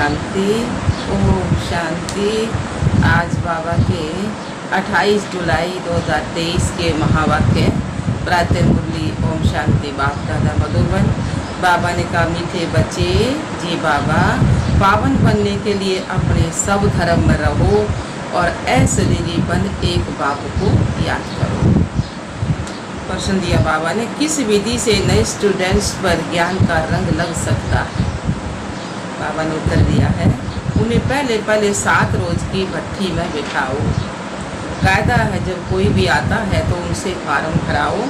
शांति। ओम शांति। आज बाबा के 28 जुलाई 2023 के महावाक्य प्रातः मुरली ओम शांति बाप दादा मधुबन। बाबा ने कहा, मीठे बच्चे जी बाबा, पावन बनने के लिए अपने सब धर्म में रहो और ऐश्वर्य बन एक बाप को याद करो। प्रश्न दिया बाबा ने, किस विधि से नए स्टूडेंट्स पर ज्ञान का रंग लग सकता है? बाबा ने उत्तर दिया है, उन्हें पहले 7 रोज की भट्ठी में बिठाओ। कायदा है, जब कोई भी आता है तो उनसे फार्म भराओ,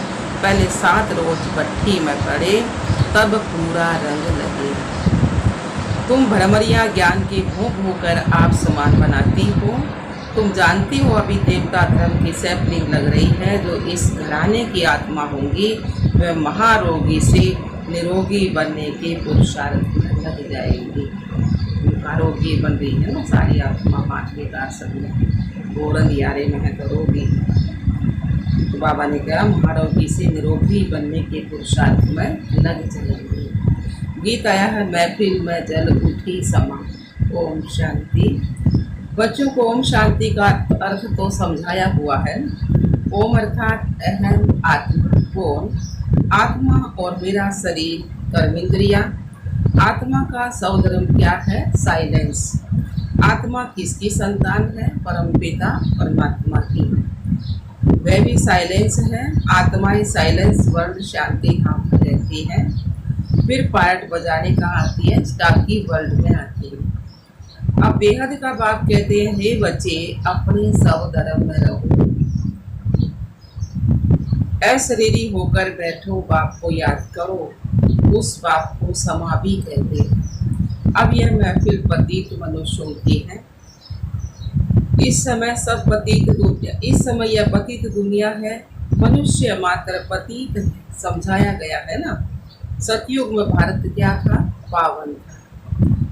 पहले 7 रोज भट्ठी में पड़े, तब पूरा रंग लगे। तुम भ्रमरिया ज्ञान की भूख होकर आप समान बनाती हो। तुम जानती हो अभी देवता धर्म की सैपलिंग लग रही है। जो इस घराने की आत्मा होंगी वह महारोगी से निरोगी बनने के पुरुषार्थ में लग जाएंगी। आरोगी बन रही है ना सारी आत्मा, 5 बेकार सब में गोरन यारे में है तो रोगी। तो बाबा ने कहा महारोगी से निरोगी बनने के पुरुषार्थ में लग जाएंगे। गीत आया है, महफिल में जल उठी समा। ओम शांति। बच्चों को ओम शांति का अर्थ तो समझाया हुआ है। ओम अर्थात अहम आत्मा। कौन? आत्मा और मेरा शरीर, कर्मेंद्रिया। आत्मा का सौधर्म क्या है? साइलेंस। आत्मा किसकी संतान है? परम पिता परमात्मा की। वह भी साइलेंस है। आत्माएं साइलेंस वर्ल्ड शांति धाम में रहती है। फिर पार्ट बजाने का आती है, स्टाकी वर्ल्ड में आती है। अब बेहद का बाप कहते हैं, हे बच्चे अपने सवधर्म में रहो, अशरीरी होकर बैठो, बाप को याद करो। उस बाप को समा भी कहते हैं। अब यह महफिल पतित मनुष्यों की है। इस समय यह पतित दुनिया है। मनुष्य मात्र पतित है, समझाया गया है ना। सतयुग में भारत क्या था? पावन था।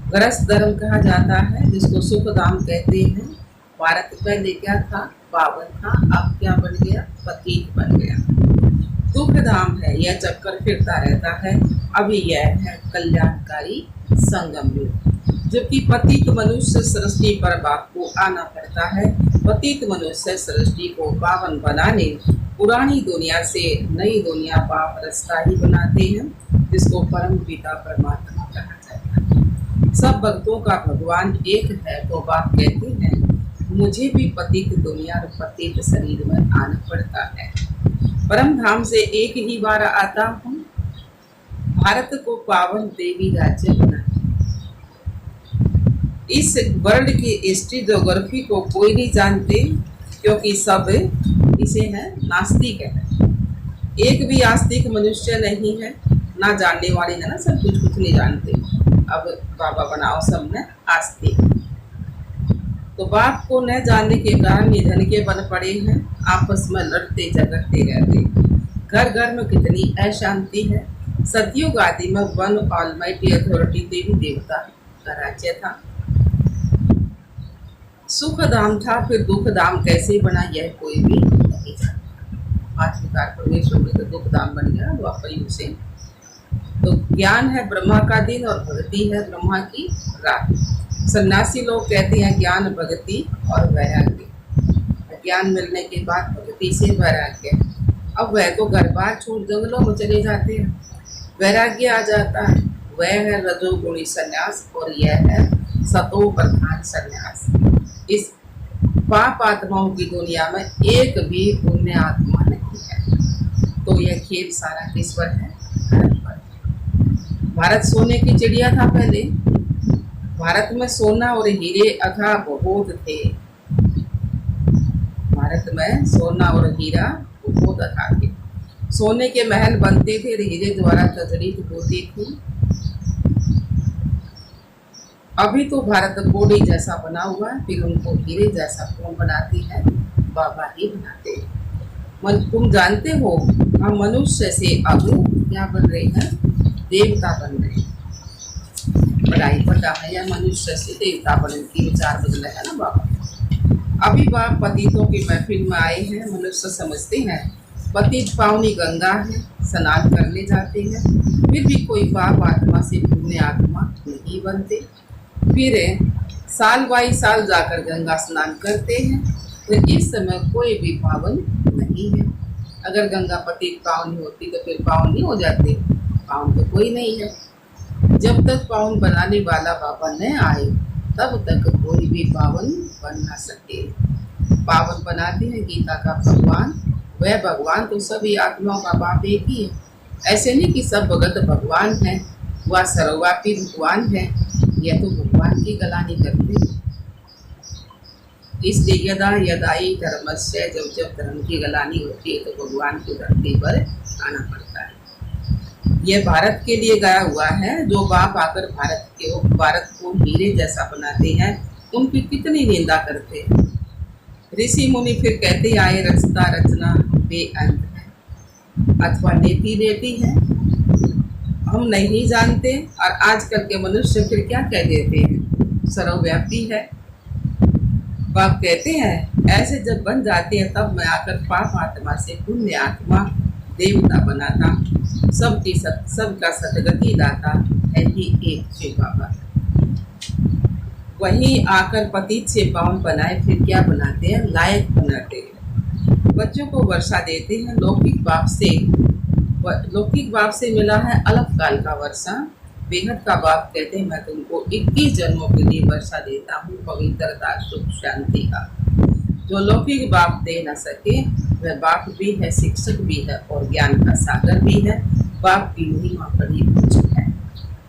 गृहस्थ धर्म कहा जाता है, जिसको सुख धाम कहते हैं। भारत पहले क्या था? पावन था। अब क्या बन गया? पतित बन गया। दुख धाम है, यह चक्कर फिरता रहता है। अभी यह है कल्याणकारी संगम युग। जबकि पतित मनुष्य सृष्टि पर बाप को आना पड़ता है। पतित मनुष्य सृष्टि को पावन बनाने पुरानी दुनिया से नई दुनिया बाप रास्ता ही बनाते हैं, जिसको परम पिता परमात्मा कहा जाता है। सब भक्तों का भगवान एक है। तो बाप कहते हैं, मुझे भी पतित दुनिया और पतित शरीर में आना पड़ता है। परम धाम से एक ही बार आता हूँ। भारत को पावन देवी राज्य बना। इस वर्ल्ड की हिस्ट्री ज्योग्राफी को कोई नहीं जानते, क्योंकि सब इसे है नास्तिक है। एक भी आस्तिक मनुष्य नहीं है, ना जानने वाले है ना, सब कुछ नहीं जानते। अब बाबा बनाओ सब ने आस्तिक। तो बाप को न जानने के कारण निधन के बन पड़े हैं। आपस में लड़ते झगड़ते रहते। घर घर में कितनी अशांति है। सतयुग आदि में वन ऑलमाइटी अथॉरिटी देवी देवता का राज्य था। सुख धाम था, फिर दुख धाम कैसे बना यह कोई भी नहीं जानता। 5 विकार प्रवेश हो गए तो दुख धाम बन गया द्वापर युग से। तो ज्ञान है ब्रह्मा का दिन और भक्ति है ब्रह्मा की रात। सन्यासी लोग कहते हैं ज्ञान, भक्ति और वैराग्य। ज्ञान मिलने के बाद भक्ति से वैराग्य। अब वह तो घर बार छोड़ जंगलों में चले जाते हैं, वैराग्य आ जाता है। वह है रजोगुणी संन्यास और यह है सतो प्रधान संन्यास। इस पाप आत्माओं की दुनिया में एक भी पुण्य आत्मा नहीं है। तो यह खेल सारा किस पर है? भारत पर। भारत सोने की चिड़िया था पहले। भारत में सोना और हीरे अथा बहुत थे। भारत में सोना और हीरा बहुत अथा थे। सोने के महल बनते थे, हीरे द्वारा जड़ित होती थी। अभी तो भारत कोड़ी जैसा बना हुआ है, फिर उनको हीरे जैसा कौन बनाती है? बाबा ही बनाते हैं। तुम जानते हो हम मनुष्य से अब क्या बन रहे हैं? देवता बन रहे हैं। पढ़ाई पढ़ा है या मनुष्य से देवता बनने की विचार बदला है ना बाबा। अभी बाप पतितों की महफिल में आए हैं। मनुष्य समझते हैं पतित पावनी गंगा है, स्नान करने जाते हैं, फिर भी कोई पाप आत्मा से पुण्य आत्मा नहीं बनते। फिर साल बाई साल जाकर गंगा स्नान करते हैं। तो इस समय कोई भी पावन नहीं है। अगर गंगा पति पावन होती तो फिर पावन नहीं हो जाते। पावन तो कोई नहीं है। जब तक पावन बनाने वाला बाबा न आए तब तक कोई भी पावन बन ना सके। पावन बनाते हैं गीता का भगवान। वह भगवान तो सभी आत्माओं का बाप एक ही है। ऐसे नहीं कि सब भगत भगवान है, वह सर्वव्यापी भगवान है। यह तो भगवान की गलानी करते हैं। इसलिए यदा यदाई धर्मस्य, जब जब धर्म की गलानी होती है तो भगवान की धरती पर आना पड़ता है। यह भारत के लिए गया हुआ है। जो बाप आकर भारत को हीरे जैसा बनाते हैं उनकी कितनी निंदा करते हैं। ऋषि मुनि फिर कहते आए रचता रचना बेअंत है अथवा नेति नेति है, हम नहीं जानते। और आजकल के मनुष्य फिर क्या कह देते हैं, सर्वव्यापी है। बाप कहते हैं ऐसे जब बन जाते हैं तब मैं आकर पाप आत्मा से पुण्य आत्मा देवता बनाता, सबका सदगति दाता है ही एक शिव बाबा। वहीं आकर पतित से पावन बनाए फिर क्या बनाते हैं, लायक बनाते हैं। बच्चों को वर्षा देते हैं। लौकिक बाप से मिला है अलग काल का वर्षा। बेहद का बाप कहते हैं मैं तुमको 21 जन्मों के लिए वर्षा देता हूँ, पवित्रता सुख शांति का। जो लौकिक बाप दे न सके वह बाप भी है, शिक्षक भी है और ज्ञान का सागर भी है। बाप की महिमा बड़ी ऊंची है।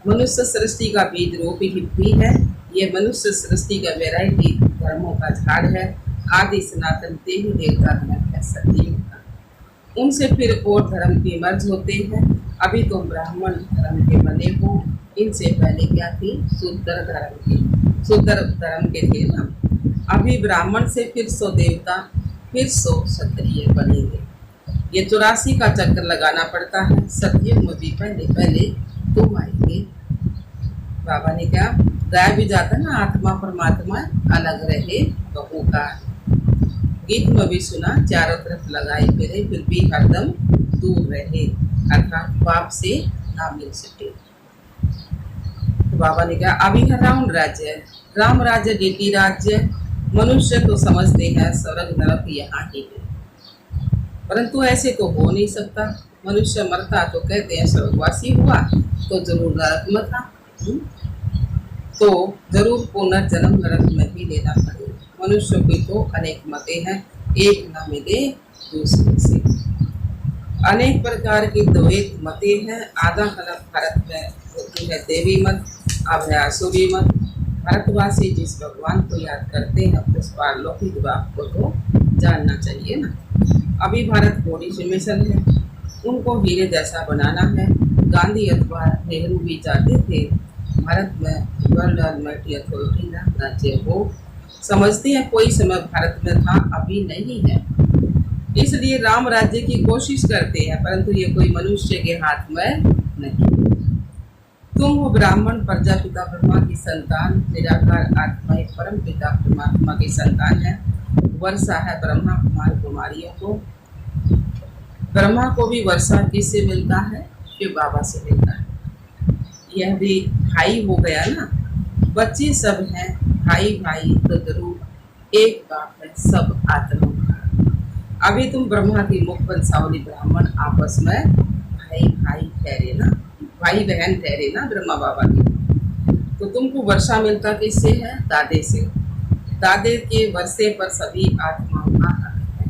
मनुष्य सृष्टि का बीज रूप भी है। ये मनुष्य सृष्टि का वैरायटी धर्मों का झाड़ है। आदि सनातन देवी देवता धर्म है सतयुग का। उनसे फिर और धर्म के मर्ज होते हैं। अभी तो ब्राह्मण धर्म के बने हो। इनसे पहले क्या थी, शूद्र धर्म के थे ना। अभी ब्राह्मण से फिर 100 देवता, फिर 100 क्षत्रिय बनेंगे। ये 84 का चक्कर लगाना पड़ता है। सतयुग में भी पहले तुम आएंगे। बाबा ने क्या गाया भी जाता ना, आत्मा परमात्मा अलग रहे बहू का। गीत में भी सुना, चारों तरफ लगाए फिरे फिर भी हरदम दूर रहे, अर्थात बाप से ना मिल सके। तो बाबा ने कहा अभी है राम राज्य, राम राज्य डीटी राज्य। मनुष्य तो समझते हैं स्वर्ग नरक यहाँ ही है, परंतु ऐसे तो हो नहीं सकता। मनुष्य मरता तो कहते हैं स्वर्गवासी हुआ तो जरूर नरक में था, तो जरूर पुनर्जन्म नरक में भी लेना पड़ेगा। मनुष्य की तो अनेक मतें हैं, एक न मिले दूसरे से। अनेक प्रकार की द्वैत मतें हैं। आधा खलक भारत में होती है देवी मत, अब है असुरी मत। भारतवासी जिस भगवान को याद करते हैं उस पारलौकिक बाप को तो जानना चाहिए ना। अभी भारत घोड़ी से मिशन है, उनको हीरे जैसा बनाना है। गांधी अथवा नेहरू भी चाहते थे भारत में वर्ल्ड ऑलमाइटी अथॉरिटी राज्य हो। समझते हैं कोई समय भारत में था, अभी नहीं है, इसलिए राम राज्य की कोशिश करते हैं, परंतु ये कोई मनुष्य के हाथ में नहीं। तुम हो ब्राह्मण प्रजापिता ब्रह्मा की संतान, निराकार आत्मा परम पिता परमात्मा की संतान है। वर्षा है ब्रह्मा कुमार कुमारियों को। ब्रह्मा को भी वर्षा किससे मिलता है, शिव बाबा से मिलता है। यह भी भाई हो गया ना, बच्चे सब हैं भाई भाई तो जरूर एक बाप है सब आत्माओं का। अभी तुम ब्रह्मा की मुख वंशावली ब्राह्मण आपस में भाई भाई ठहरे ना, भाई बहन ठहरे ना ब्रह्मा बाबा की। तो तुमको वर्षा मिलता किससे है, दादे से। दादे के वर्षे पर सभी आत्माओं का हक है।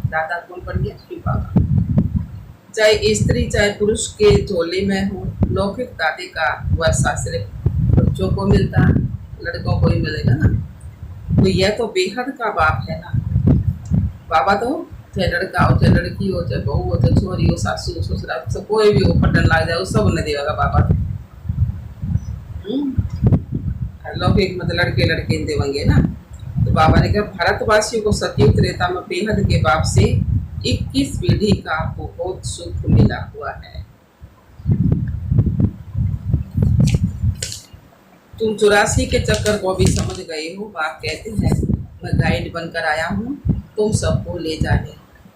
दादा कौन पड़ गया, शिव बाबा। चाहे स्त्री चाहे पुरुष के झोले में हो, लौकिक दादे का वर्षा सिर्फ बच्चों को मिलता है, लड़कों को ही मिलेगा ना। तो यह तो बेहद का बाप है ना। बाबा तो चाहे लड़का हो चाहे लड़की हो चाहे बहू हो चाहे छोरी हो सासू ससुरा सब कोई भी हो पटन लाग जाए सब न देगा बाबा तो। लौकिक मतलब लड़के लड़के देवेंगे ना। तो बाबा ने कहा भारतवासियों को सतयुग त्रेता में बेहद के बाप से 21 पीढ़ी का बहुत सुख मिला हुआ है। तुम 84 के चक्कर को भी समझ गए हो। बाप कहते हैं मैं गाइड बनकर आया हूँ तुम सबको ले जाने।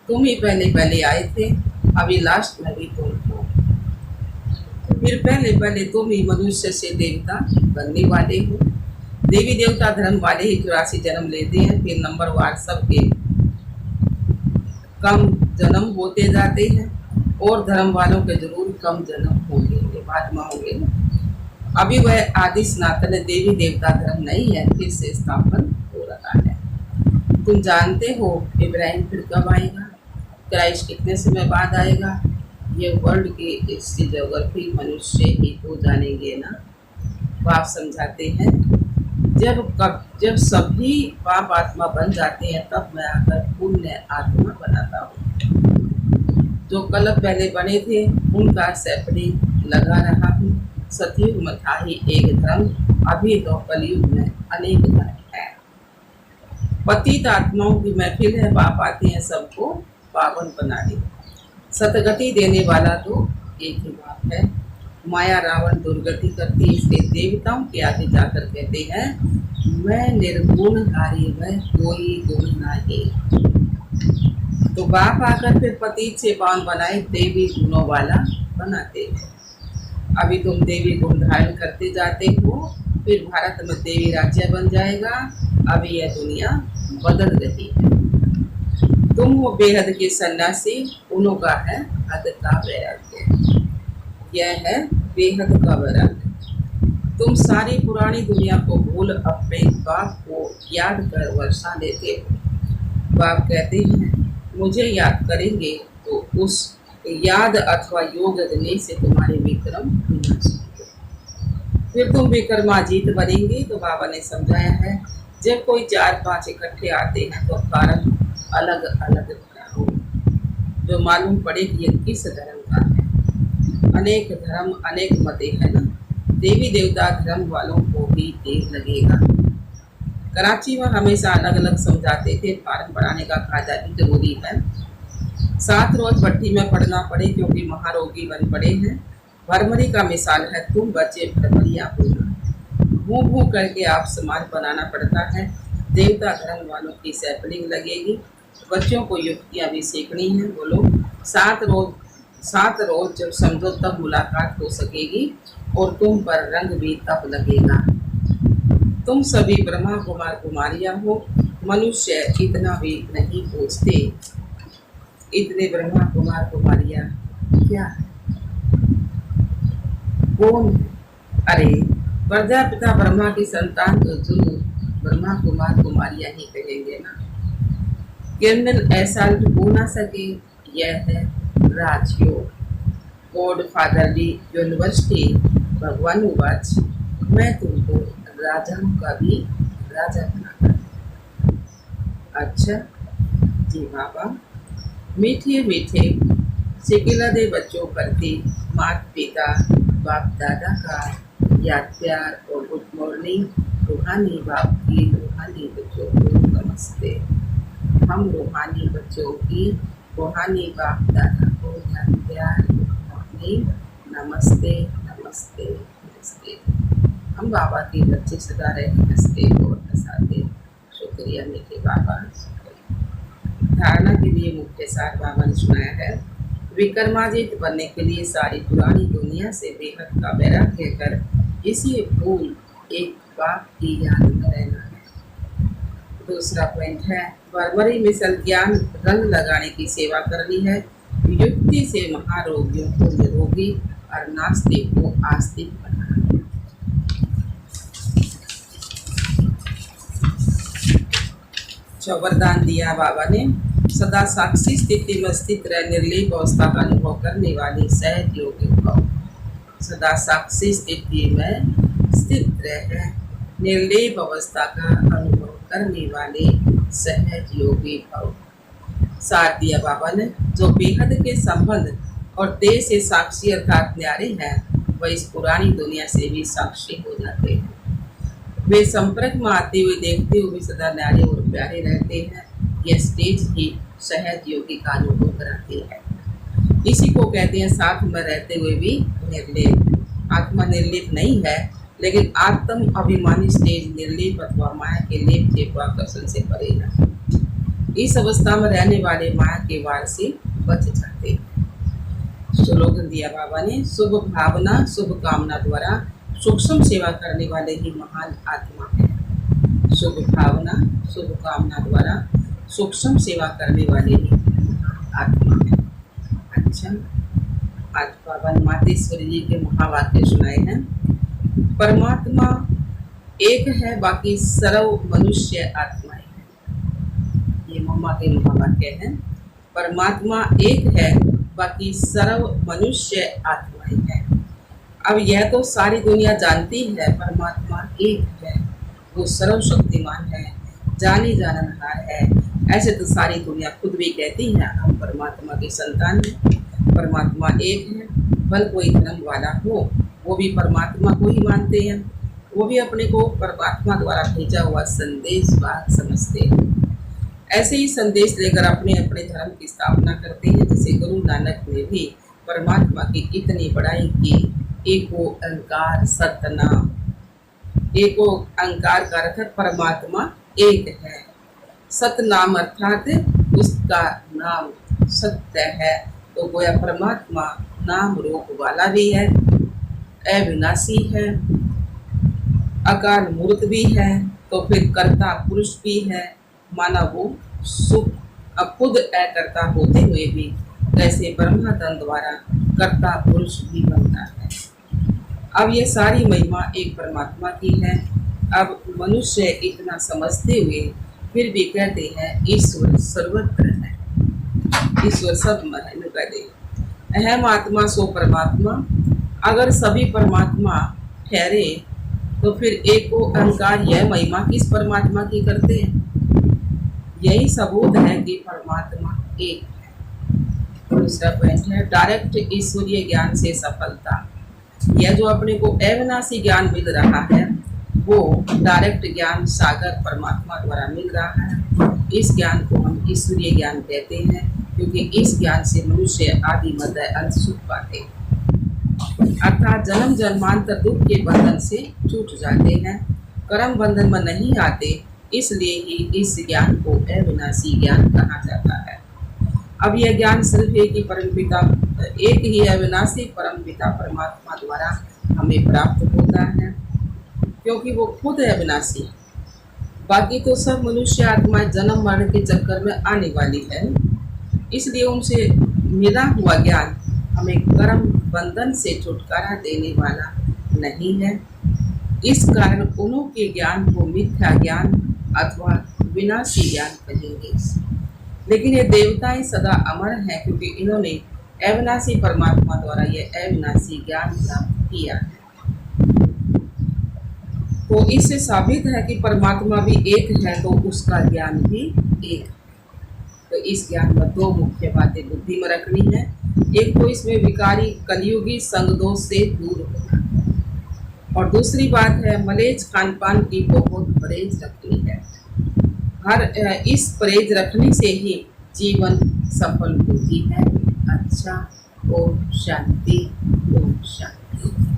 तुम ही पहले आए थे, अभी लास्ट में भी तुम हो। फिर पहले तुम ही मनुष्य से देवता बनने वाले हो। देवी देवता धर्म वाले ही 84 जन्म लेते हैं, फिर नंबर वार सबके कम जन्म होते जाते हैं, और धर्म वालों के जरूर कम जन्म होंगे, ये महात्मा होंगे ना। अभी वह आदि सनातन देवी देवता धर्म नहीं है, फिर से स्थापन हो रहा है। तुम जानते हो इब्राहिम फिर कब आएगा, क्राइस्ट कितने समय बाद आएगा, ये वर्ल्ड की हिस्ट्री ज्योग्राफी मनुष्य ही तो जानेंगे ना। बाप समझाते हैं जब सभी पाप आत्मा बन जाते हैं तब मैं आकर पुण्य आत्मा बनाता हूँ। जो कल्प पहले बने थे उनका सैपलिंग लगा रहा हूँ। सतयुग में था ही एक धर्म, अभी तो कलयुग में अनेक धर्म है। पतित आत्माओं की महफिल है, बाप आते हैं सबको पावन बनाने। सतगति देने वाला तो एक ही बाप है। माया रावण दुर्गति करती, इसलिए देवताओं के आगे जाकर कहते हैं मैं निर्गुणधारी, मैं कोई गुण नहीं। तो बाप आकर फिर पतित से पावन बनाए, देवी गुणों वाला बनाते हैं। अभी तुम देवी गुण धारण करते जाते हो, फिर भारत में देवी राज्य बन जाएगा। अभी यह दुनिया बदल रही है। तुम हो बेहद के सन्यासी, उन्हों का है हद का वैराग्य। यह है बेहद का वैराग्य। तुम सारी पुरानी दुनिया को भूल अपने बाप को याद कर वर्षा लेते हो। बाप कहते हैं मुझे याद करेंगे तो उस याद अथवा योग देने से तुम्हारे विक्रम विनाश होंगे, फिर तुम विक्रमाजीत बनेंगे। तो बाबा ने समझाया है जब कोई 4-5 इकट्ठे आते हैं तो कारण अलग अलग हो, जो मालूम पड़े कि ये किस धर्म का है। अनेक धर्म अनेक मते है ना। देवी देवता धर्म वालों को भी देर लगेगा। कराची में हमेशा अलग अलग समझाते थे, फार्म बढ़ाने का कायदा भी जरूरी है। 7 रोज भट्टी में पढ़ना पड़े क्योंकि महारोगी बन पड़े हैं। भरमरी का मिसाल है, तुम बच्चे भरमरिया होना। मुँह मुँह करके आप समाज बनाना पड़ता है। देवता धर्म वालों की सैपलिंग लगेगी। बच्चों को युक्तियाँ भी सीखनी है। बोलो 7 रोज जब समझो तब मुलाकात हो सकेगी, और तुम पर रंग भी तब लगेगा। तुम सभी ब्रह्मा कुमार कुमारियाँ हो, मनुष्य इतना भी नहीं पूछते। इतने ब्रह्मा कुमार कुमारियाँ क्या है, कौन है? अरे प्रजापिता ब्रह्मा की संतान तो जरूर ब्रह्मा कुमार कुमारियाँ ही कहेंगे ना। क्रिमिनल असल्ट हो ना सके, यह है राजयोग। गॉड फादरली यूनिवर्सिटी भगवान उवाच, मैं तुमको राजाओं का भी राजा बनाता। अच्छा जी बाबा, मीठे मीठे सिकिला दे बच्चों प्रति माता पिता बाप दादा का याद प्यार और गुड मॉर्निंग। रूहानी बाप की रूहानी बच्चों को नमस्ते। हम रूहानी बच्चों की रूहानी बाप दादा को याद प्यार गुड मॉर्निंग नमस्ते नमस्ते नमस्ते। हम बाबा के बच्चे सदा रहे हंसते और हंसाते। शुक्रिया मीठे बाबा। धारणा के लिए मुख्य सार बाबा ने सुनाया है। विक्रमादित्य बनने के लिए सारी पुरानी दुनिया से बेहद का वैराग्य कर इसी भूल एक बाप की याद में रहना है। दूसरा पॉइंट है बर्बरी मिसल ज्ञान रंग लगाने की सेवा करनी है। युक्ति से महारोगियों को निरोगी और नास्तिक को आस्तिक बनाना है। जो वरदान दिया बाबा ने, सदा साक्षी स्थिति में स्थित रह निर्लेप अवस्था का अनुभव करने वाली सहज योगी भव। सदा साक्षी स्थिति में स्थित रह निर्लेप अवस्था का अनुभव करने वाले सहज योगी भव। सार दिया बाबा ने, जो बेहद के संबंध और देह से साक्षी अर्थात न्यारे हैं, वह इस पुरानी दुनिया से भी साक्षी हो जाते हैं। वे संपर्क में आते हुए देखते हुए सदा न्यारे और प्यारे रहते हैं। यह स्टेज ही सहज योगी का अनुभव कराती है। इसी को कहते हैं साथ में रहते हुए भी निर्लेप। आत्मा निर्लेप नहीं है, लेकिन आत्म अभिमानी स्टेज निर्लेप अथवा माया के लेप के आकर्षण से परे है। इस अवस्था में रहने वाले माया के वार से बच जाते हैं। स्लोगन दिया बाबा ने, शुभ भावना शुभ कामना द्वारा सूक्ष्म सेवा करने वाले ही महान आत्मा है। शुभ भावना, शुभ कामना द्वारा सूक्ष्म सेवा करने वाले ही आत्मा है। अच्छा, आज बाबा ने मातेश्वरी जी के महावाक्य सुनाए हैं। परमात्मा एक है, बाकी सर्व मनुष्य आत्माएं हैं। ये मम्मा के महावाक्य हैं। परमात्मा एक है, बाकी सर्व मनुष्य आत्माएं हैं। अब यह तो सारी दुनिया जानती है परमात्मा एक है, वो सर्वशक्तिमान है, जानी जाननहार है। ऐसे तो सारी दुनिया खुद भी कहती है हम परमात्मा की संतान हैं। परमात्मा एक है, भल कोई धर्म वाला हो वो भी परमात्मा को ही मानते हैं, वो भी अपने को परमात्मा द्वारा भेजा हुआ संदेश वाहक समझते हैं। ऐसे ही संदेश लेकर अपने अपने धर्म की स्थापना करते हैं। जैसे गुरु नानक ने भी परमात्मा की इतनी बड़ाई की। एको अंकार सतनाम, एको अंकार का अर्थ परमात्मा एक है, सतनाम अर्थात उसका नाम सत्य है। तो गोया परमात्मा नाम रूप वाला भी है, अविनाशी है, अकाल मूर्त भी है, तो फिर कर्ता पुरुष भी है। माना वो सुख अब खुद अकर्ता होते हुए भी कैसे ब्रह्मतन द्वारा कर्ता पुरुष भी बनता है। अब ये सारी महिमा एक परमात्मा की है। अब मनुष्य इतना समझते हुए फिर भी कहते हैं ईश्वर सर्वत्र है, ईश्वर सब में कहते अहम आत्मा सो परमात्मा। अगर सभी परमात्मा ठहरे तो फिर एको अहंकार यह महिमा किस परमात्मा की करते हैं? यही सबूत है कि परमात्मा एक है। दूसरा पॉइंट है डायरेक्ट ईश्वरीय ज्ञान से सफलता। यह जो अपने को अविनाशी ज्ञान मिल रहा है वो डायरेक्ट ज्ञान सागर परमात्मा द्वारा मिल रहा है। इस ज्ञान को हम ईश्वरीय ज्ञान कहते हैं, क्योंकि इस ज्ञान से मनुष्य आदि मध्य अंत सुख पाते, अर्थात जन्म जन्मांतर दुख के बंधन से छूट जाते हैं, कर्म बंधन में नहीं आते। इसलिए ही इस ज्ञान को अविनाशी ज्ञान कहा जाता है। अब यह ज्ञान सिर्फ एक ही परमपिता, एक ही अविनाशी परमपिता परमात्मा द्वारा हमें प्राप्त होता है, क्योंकि वो खुद अविनाशी है। बाकी तो सब मनुष्य आत्माएं जन्म मरण के चक्कर में आने वाली है, इसलिए उनसे मिला हुआ ज्ञान हमें कर्म बंधन से छुटकारा देने वाला नहीं है। इस कारण उन्हों के ज्ञान को मिथ्या ज्ञान अथवा विनाशी ज्ञान कहेंगे। लेकिन ये देवताएं सदा अमर हैं, क्योंकि इन्होंने अविनाशी परमात्मा द्वारा यह अविनाशी ज्ञान प्राप्त किया है। तो इससे साबित है कि परमात्मा भी एक है, तो उसका ज्ञान भी एक है। तो इस ज्ञान में दो मुख्य बातें बुद्धि में रखनी है। एक तो इसमें विकारी कलयुगी संग दोष से दूर होना, और दूसरी बात है मलेच खान पान की बहुत परहेज रखनी है। हर इस परहेज रखने से ही जीवन सफल होती है। अच्छा, ओम शांति, ओम शांति।